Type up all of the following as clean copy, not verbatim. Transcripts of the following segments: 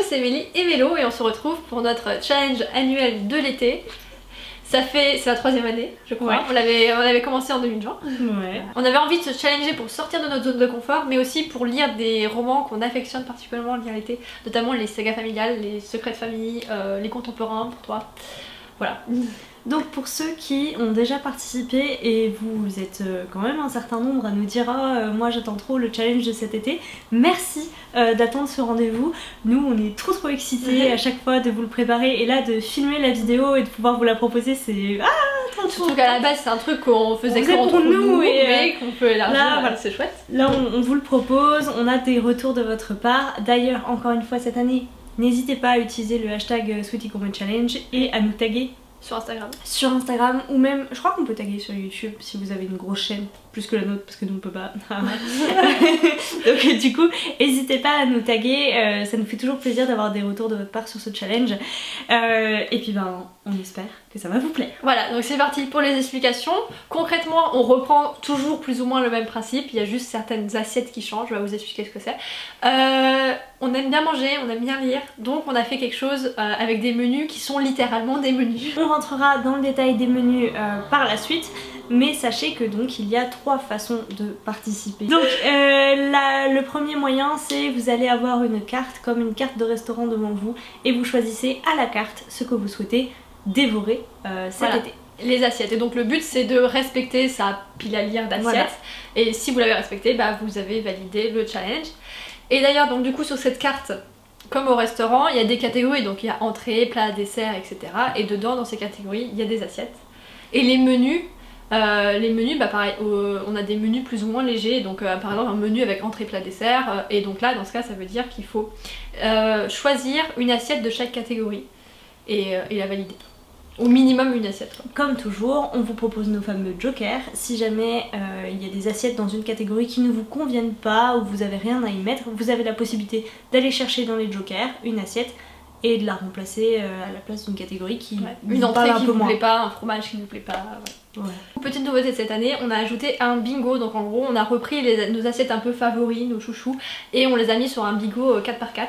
c'est Mélie et Mélo et on se retrouve pour notre challenge annuel de l'été. C'est la 3e année, je crois. Ouais. On avait commencé en 2020. Ouais. On avait envie de se challenger pour sortir de notre zone de confort, mais aussi pour lire des romans qu'on affectionne particulièrement lire l'été, notamment les sagas familiales, les secrets de famille, les contemporains pour toi. Voilà. Donc pour ceux qui ont déjà participé et vous êtes quand même un certain nombre à nous dire ah, moi j'attends trop le challenge de cet été, merci d'attendre ce rendez-vous. Nous on est trop excités à chaque fois de vous le préparer et là de filmer la vidéo et de pouvoir vous la proposer c'est trop. Surtout qu'à la base c'est un truc qu'on faisait pour nous et qu'on peut élargir, là, voilà, c'est chouette. Là on vous le propose, on a des retours de votre part. D'ailleurs encore une fois cette année, n'hésitez pas à utiliser le hashtag SweetieCombetChallenge et à nous taguer sur Instagram. Sur Instagram ou même, je crois qu'on peut taguer sur YouTube si vous avez une grosse chaîne, plus que la nôtre parce que nous on peut pas. Donc du coup, n'hésitez pas à nous taguer, ça nous fait toujours plaisir d'avoir des retours de votre part sur ce challenge. Et puis ben, on espère que ça va vous plaire. Voilà, donc c'est parti pour les explications. Concrètement, on reprend toujours plus ou moins le même principe, il y a juste certaines assiettes qui changent, je vais vous expliquer ce que c'est. On aime bien manger, on aime bien lire, donc on a fait quelque chose avec des menus qui sont littéralement des menus. On rentrera dans le détail des menus par la suite, mais sachez que donc il y a 3 façons de participer. Donc le premier moyen c'est vous allez avoir une carte comme une carte de restaurant devant vous et vous choisissez à la carte ce que vous souhaitez dévorer cet été. Les assiettes, et donc le but c'est de respecter sa pile à lire d'assiettes et si vous l'avez respecté, bah, vous avez validé le challenge. Et d'ailleurs donc du coup sur cette carte, comme au restaurant, il y a des catégories, donc il y a entrée, plat, dessert, etc. Et dedans, dans ces catégories, il y a des assiettes. Et les menus, bah pareil, on a des menus plus ou moins légers. Donc par exemple un menu avec entrée, plat, dessert. Et donc là, dans ce cas, ça veut dire qu'il faut choisir une assiette de chaque catégorie et la valider. Au minimum une assiette. Quoi. Comme toujours, on vous propose nos fameux jokers. Si jamais il y a des assiettes dans une catégorie qui ne vous conviennent pas ou vous avez rien à y mettre, vous avez la possibilité d'aller chercher dans les jokers une assiette et de la remplacer à la place d'une catégorie qui une entrée qui ne vous plaît pas, un fromage qui ne vous plaît pas. Ouais. Petite nouveauté de cette année, on a ajouté un bingo, donc en gros on a repris nos assiettes un peu favoris, nos chouchous, et on les a mis sur un bingo 4x4.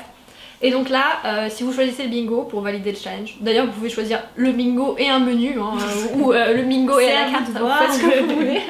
Et donc là, si vous choisissez le bingo pour valider le challenge, d'ailleurs vous pouvez choisir le bingo et un menu, hein, ou le bingo et à la carte, faites ce que vous voulez.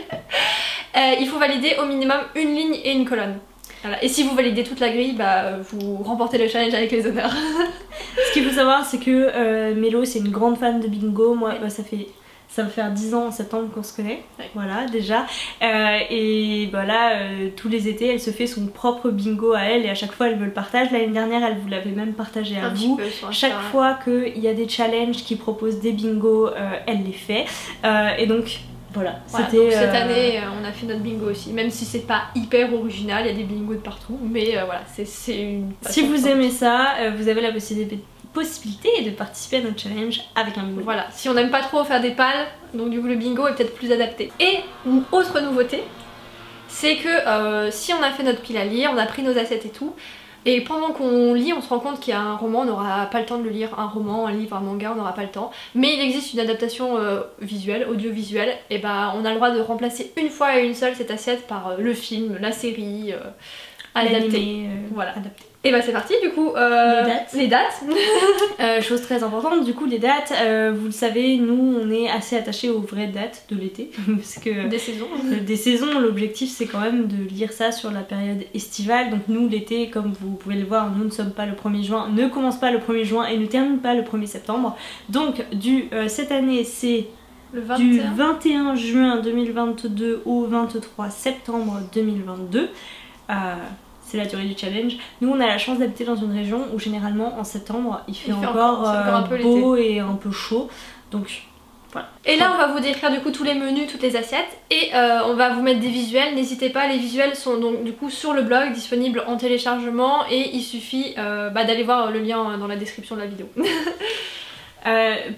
Il faut valider au minimum une ligne et une colonne. Voilà. Et si vous validez toute la grille, bah, vous remportez le challenge avec les honneurs. Ce qu'il faut savoir c'est que Mélo c'est une grande fan de bingo, moi bah, ça va faire 10 ans en septembre qu'on se connaît, voilà déjà, et voilà, tous les étés elle se fait son propre bingo à elle et à chaque fois elle veut le partage. L'année dernière elle vous l'avait même partagé à vous. Chaque fois qu'il y a des challenges qui proposent des bingos, elle les fait, et donc voilà, c'était cette année on a fait notre bingo aussi, même si c'est pas hyper original, il y a des bingos de partout, mais voilà, c'est une... Si vous aimez ça, vous avez la possibilité de participer à notre challenge avec un bingo. Voilà, si on n'aime pas trop faire des pales, donc du coup le bingo est peut-être plus adapté. Et une autre nouveauté, c'est que si on a fait notre pile à lire, on a pris nos assiettes et tout, et pendant qu'on lit on se rend compte qu'il y a un roman, on n'aura pas le temps de le lire, un roman, un livre, un manga, on n'aura pas le temps, mais il existe une adaptation visuelle, audiovisuelle, et bah on a le droit de remplacer une fois et une seule cette assiette par le film, la série, adaptée. Voilà, adapté. Et bah c'est parti du coup, les dates. Chose très importante, du coup les dates, vous le savez, nous on est assez attachés aux vraies dates de l'été. Parce que des saisons, l'objectif c'est quand même de lire ça sur la période estivale. Donc nous l'été, comme vous pouvez le voir, nous ne sommes pas le 1er juin, ne commence pas le 1er juin et ne termine pas le 1er septembre. Donc cette année c'est du 21 juin 2022 au 23 septembre 2022. C'est la durée du challenge. Nous on a la chance d'habiter dans une région où généralement en septembre il fait encore un peu beau et un peu chaud. Donc voilà. Et là on va vous décrire du coup tous les menus, toutes les assiettes et on va vous mettre des visuels. N'hésitez pas, les visuels sont donc du coup sur le blog, disponibles en téléchargement et il suffit d'aller voir le lien dans la description de la vidéo.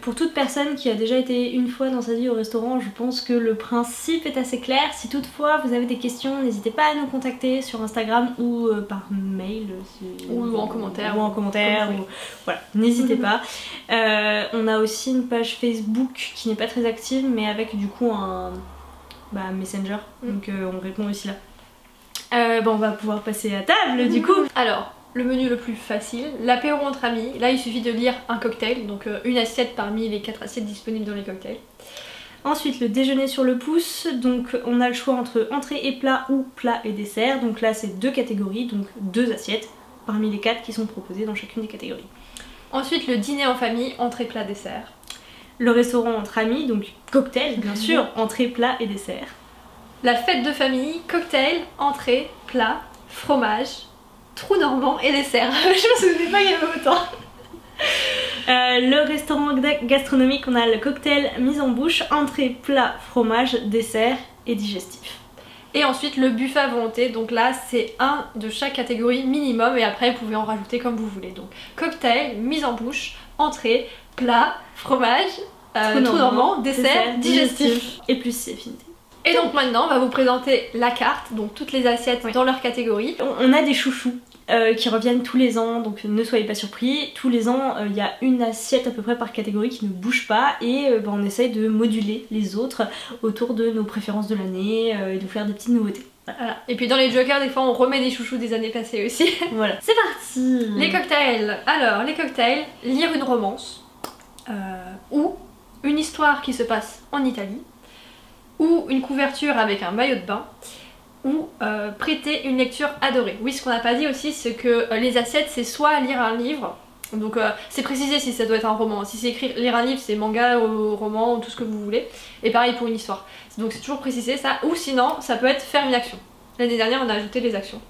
Pour toute personne qui a déjà été une fois dans sa vie au restaurant, je pense que le principe est assez clair. Si toutefois vous avez des questions, n'hésitez pas à nous contacter sur Instagram ou par mail ou en commentaire. Voilà, n'hésitez pas. On a aussi une page Facebook qui n'est pas très active mais avec du coup un Messenger, donc on répond aussi là. On va pouvoir passer à table du coup. Alors, le menu le plus facile, l'apéro entre amis. Là il suffit de lire un cocktail, donc une assiette parmi les 4 assiettes disponibles dans les cocktails. Ensuite le déjeuner sur le pouce, donc on a le choix entre entrée et plat ou plat et dessert. Donc là c'est 2 catégories, donc 2 assiettes parmi les 4 qui sont proposées dans chacune des catégories. Ensuite le dîner en famille, entrée, plat, dessert. Le restaurant entre amis, donc cocktail bien sûr, entrée, plat et dessert. La fête de famille, cocktail, entrée, plat, fromage, trou normand et dessert. Je me souviens pas qu'il y avait autant. Le restaurant gastronomique, on a le cocktail, mise en bouche, entrée, plat, fromage, dessert et digestif. Et ensuite le buffet à volonté, donc là c'est un de chaque catégorie minimum et après vous pouvez en rajouter comme vous voulez. Donc cocktail, mise en bouche, entrée, plat, fromage, trou normand, dessert, digestif. Et plus c'est fini. Et donc maintenant on va vous présenter la carte, donc toutes les assiettes dans leur catégorie. On a des chouchous qui reviennent tous les ans, donc ne soyez pas surpris. Tous les ans il y a une assiette à peu près par catégorie qui ne bouge pas et on essaye de moduler les autres autour de nos préférences de l'année et de faire des petites nouveautés. Voilà. Et puis dans les jokers des fois on remet des chouchous des années passées aussi. Voilà, c'est parti. Les cocktails. Alors les cocktails, lire une romance ou une histoire qui se passe en Italie, ou une couverture avec un maillot de bain, ou prêter une lecture adorée. Oui, ce qu'on n'a pas dit aussi, c'est que les assiettes, c'est soit lire un livre, donc c'est précisé si ça doit être un roman. Si c'est écrit lire un livre, c'est manga ou roman ou tout ce que vous voulez. Et pareil pour une histoire. Donc c'est toujours précisé ça. Ou sinon, ça peut être faire une action. L'année dernière, on a ajouté les actions.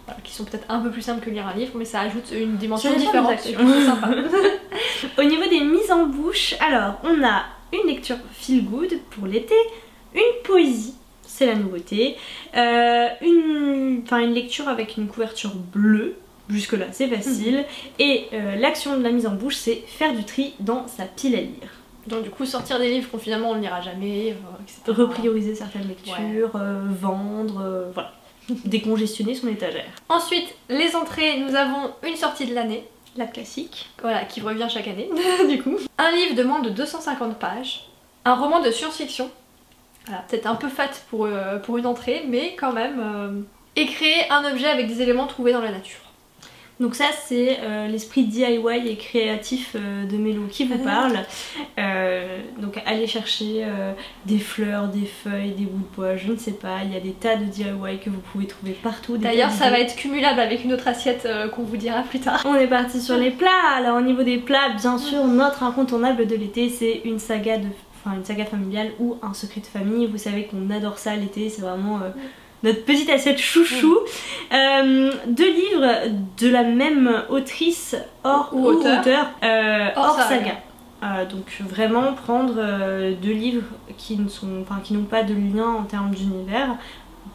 Voilà, qui sont peut-être un peu plus simples que lire un livre, mais ça ajoute une dimension différente. C'est sympa. Au niveau des mises en bouche, alors on a une lecture feel good pour l'été, une poésie, c'est la nouveauté, une lecture avec une couverture bleue, jusque là c'est facile, et l'action de la mise en bouche c'est faire du tri dans sa pile à lire. Donc du coup sortir des livres qu'on finalement on ne lira jamais, etc. Reprioriser certaines lectures, vendre, voilà. Décongestionner son étagère. Ensuite, les entrées, nous avons une sortie de l'année, la classique, voilà, qui revient chaque année du coup. Un livre de moins de 250 pages, un roman de science-fiction, voilà, peut-être un peu fat pour une entrée, mais quand même, et créer un objet avec des éléments trouvés dans la nature. Donc ça c'est l'esprit DIY et créatif de Mélo qui vous parle. Donc allez chercher des fleurs, des feuilles, des bouts de bois, je ne sais pas, il y a des tas de DIY que vous pouvez trouver partout. D'ailleurs ça va être cumulable avec une autre assiette qu'on vous dira plus tard. On est parti sur les plats. Alors au niveau des plats, bien sûr notre incontournable de l'été c'est une saga familiale ou un secret de famille. Vous savez qu'on adore ça l'été, c'est vraiment... notre petite assiette chouchou. 2 livres de la même autrice hors auteur hors saga. Donc vraiment prendre 2 livres qui n'ont pas de lien en termes d'univers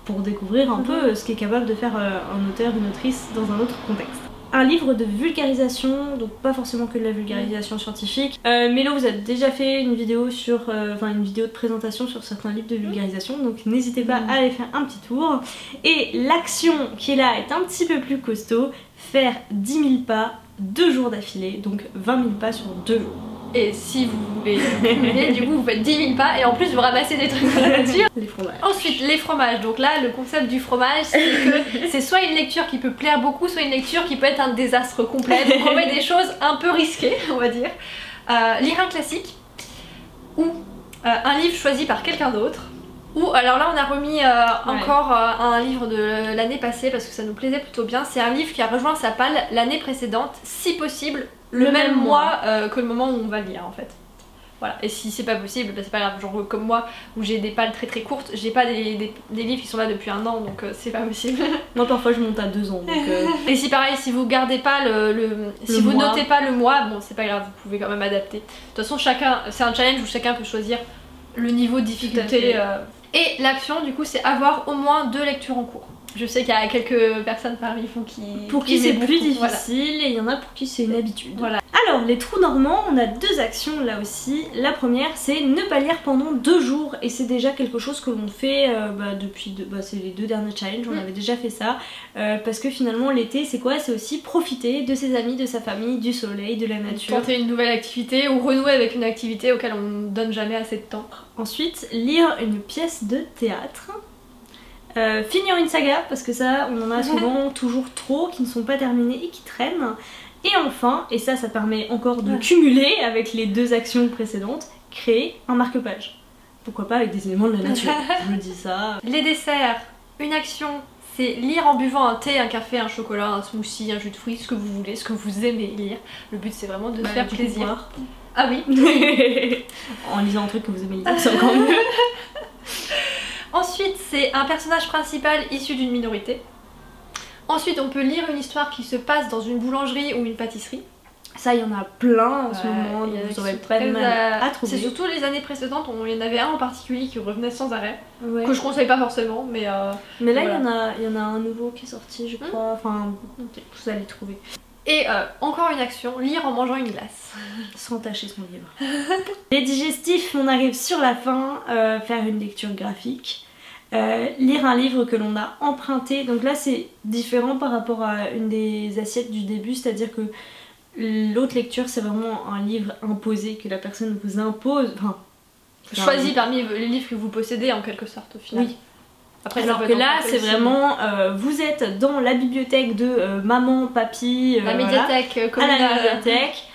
pour découvrir un peu ce qu'est capable de faire un auteur, une autrice dans un autre contexte. Un livre de vulgarisation, donc pas forcément que de la vulgarisation scientifique. Mélo vous a déjà fait une vidéo sur, une vidéo de présentation sur certains livres de vulgarisation, donc n'hésitez pas à aller faire un petit tour. Et l'action qui est là est un petit peu plus costaud, faire 10 000 pas 2 jours d'affilée, donc 20 000 pas sur 2 jours. Et si vous voulez cumuler, du coup vous faites 10 000 pas et en plus vous ramassez des trucs dans la nature. Les fromages. Ensuite les fromages, donc là le concept du fromage c'est que c'est soit une lecture qui peut plaire beaucoup, soit une lecture qui peut être un désastre complet. Donc on met des choses un peu risquées on va dire. Lire un classique ou un livre choisi par quelqu'un d'autre. Ou alors là on a remis encore un livre de l'année passée parce que ça nous plaisait plutôt bien. C'est un livre qui a rejoint sa palle l'année précédente, si possible le même mois que le moment où on va lire en fait. Voilà, et si c'est pas possible, bah c'est pas grave, genre comme moi où j'ai des palles très très courtes, j'ai pas des livres qui sont là depuis 1 an donc c'est pas possible. Moi parfois je monte à 2 ans donc Et si pareil, si vous gardez pas si vous notez pas le mois, bon c'est pas grave, vous pouvez quand même adapter. De toute façon c'est un challenge où chacun peut choisir le niveau de difficulté. Et l'action du coup c'est avoir au moins 2 lectures en cours. Je sais qu'il y a quelques personnes parmi vous pour qui c'est plus difficile et il y en a pour qui c'est une habitude. Voilà. Alors les trous normands, on a 2 actions là aussi. La première c'est ne pas lire pendant 2 jours et c'est déjà quelque chose que l'on fait depuis c'est les 2 derniers challenges, on avait déjà fait ça parce que finalement l'été c'est quoi? C'est aussi profiter de ses amis, de sa famille, du soleil, de la nature. Tenter une nouvelle activité ou renouer avec une activité auquel on ne donne jamais assez de temps. Ensuite lire une pièce de théâtre. Finir une saga, parce que ça on en a souvent toujours trop qui ne sont pas terminés et qui traînent. Et enfin, et ça permet encore de cumuler avec les 2 actions précédentes, créer un marque-page. Pourquoi pas avec des éléments de la nature, je me dis ça. Les desserts, une action, c'est lire en buvant un thé, un café, un chocolat, un smoothie, un jus de fruits, ce que vous voulez, ce que vous aimez lire. Le but c'est vraiment de faire plaisir. Boire. Ah oui. En lisant un truc que vous aimez lire, c'est encore mieux. Ensuite, c'est un personnage principal issu d'une minorité. Ensuite, on peut lire une histoire qui se passe dans une boulangerie ou une pâtisserie. Ça, il y en a plein en ce moment, donc vous aurez pas de mal à trouver. C'est surtout les années précédentes, il y en avait un en particulier qui revenait sans arrêt, que je conseille pas forcément, mais là voilà. il y en a un nouveau qui est sorti, je crois, enfin, vous allez trouver. Et encore une action, lire en mangeant une glace. Sans tâcher son livre. Les digestifs, on arrive sur la fin, faire une lecture graphique. Lire un livre que l'on a emprunté, donc là c'est différent par rapport à une des assiettes du début, c'est-à-dire que l'autre lecture c'est vraiment un livre imposé que la personne vous impose, enfin choisi parmi les livres que vous possédez en quelque sorte au final. Oui. Après, alors que là c'est vraiment vous êtes dans la bibliothèque de maman, papy, la médiathèque communale. À la médiathèque.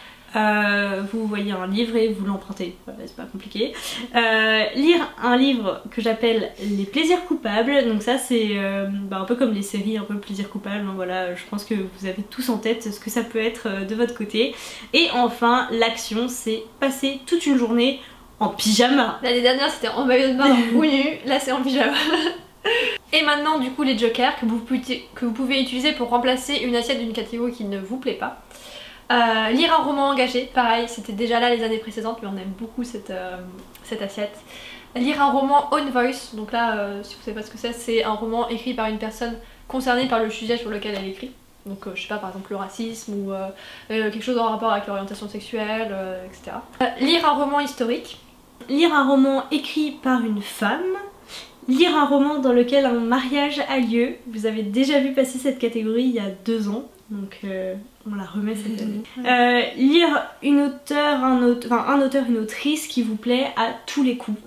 Vous voyez un livre et vous l'empruntez, voilà, c'est pas compliqué. Lire un livre que j'appelle les plaisirs coupables, donc ça c'est un peu comme les séries un peu plaisirs coupables, hein, voilà, je pense que vous avez tous en tête ce que ça peut être de votre côté. Et enfin l'action c'est passer toute une journée en pyjama. L'année dernière c'était en maillot de bain ou nu, là c'est en pyjama. Et maintenant du coup les jokers que vous pouvez utiliser pour remplacer une assiette d'une catégorie qui ne vous plaît pas. Lire un roman engagé, pareil, c'était déjà là les années précédentes, mais on aime beaucoup cette assiette. Lire un roman own voice, donc là, si vous savez pas ce que c'est un roman écrit par une personne concernée par le sujet sur lequel elle écrit. Donc je sais pas, par exemple le racisme ou quelque chose en rapport avec l'orientation sexuelle, etc. Lire un roman historique. Lire un roman écrit par une femme. Lire un roman dans lequel un mariage a lieu. Vous avez déjà vu passer cette catégorie il y a 2 ans. Donc on la remet cette année. Lire un auteur, une autrice qui vous plaît à tous les coups.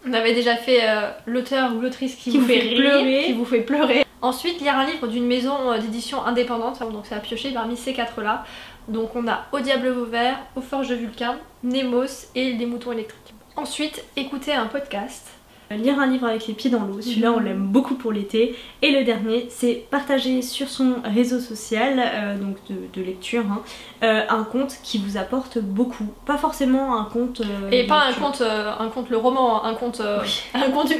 On avait déjà fait l'auteur ou l'autrice qui vous fait rire, qui vous fait pleurer. Ensuite, lire un livre d'une maison d'édition indépendante, donc c'est à piocher parmi ces 4 là. Donc on a Au Diable Vauvert, Aux Forges de Vulcain, Nemos et Les Moutons Électriques. Ensuite, écouter un podcast. Lire un livre avec les pieds dans l'eau, celui-là on l'aime beaucoup pour l'été. Et le dernier c'est partager sur son réseau social, donc de lecture, un conte qui vous apporte beaucoup. Pas forcément un conte... et pas un conte le roman, un conte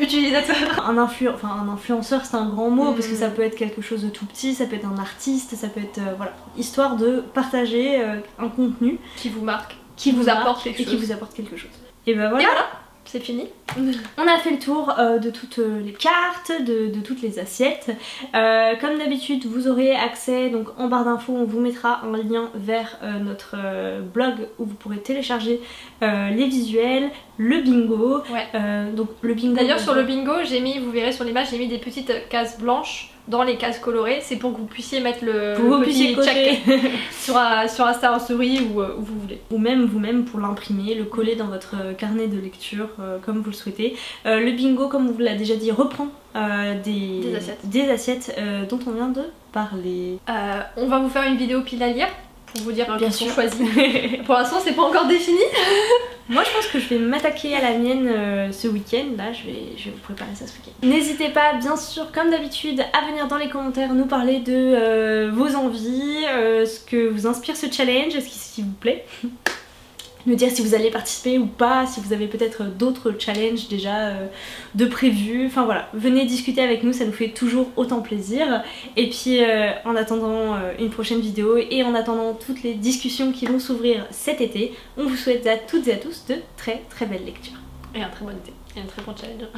utilisateur. Un influenceur c'est un grand mot parce que ça peut être quelque chose de tout petit, ça peut être un artiste, ça peut être... voilà, histoire de partager un contenu qui vous marque, qui vous apporte quelque chose. Et ben voilà. C'est fini. On a fait le tour de toutes les cartes, de toutes les assiettes. Comme d'habitude, vous aurez accès, donc en barre d'infos, on vous mettra un lien vers notre blog où vous pourrez télécharger les visuels, le bingo. Donc le bingo. D'ailleurs sur le bingo, j'ai mis, vous verrez sur l'image, j'ai mis des petites cases blanches dans les cases colorées, c'est pour que vous puissiez mettre le petit check sur Insta en story ou où vous voulez. Ou même vous-même pour l'imprimer, le coller dans votre carnet de lecture comme vous le souhaitez. Le bingo, comme on vous l'a déjà dit, reprend des assiettes dont on vient de parler. On va vous faire une vidéo pile à lire pour vous dire bien sûr choisi. Pour l'instant c'est pas encore défini. Moi je pense que je vais m'attaquer à la mienne ce week-end, là je vais vous préparer ça ce week-end. N'hésitez pas bien sûr comme d'habitude à venir dans les commentaires nous parler de vos envies, ce que vous inspire ce challenge, ce qui vous plaît. Nous dire si vous allez participer ou pas, si vous avez peut-être d'autres challenges déjà de prévus, enfin voilà, venez discuter avec nous, ça nous fait toujours autant plaisir. Et puis en attendant une prochaine vidéo et en attendant toutes les discussions qui vont s'ouvrir cet été, on vous souhaite à toutes et à tous de très très belles lectures. Et un très bon été, et un très bon challenge.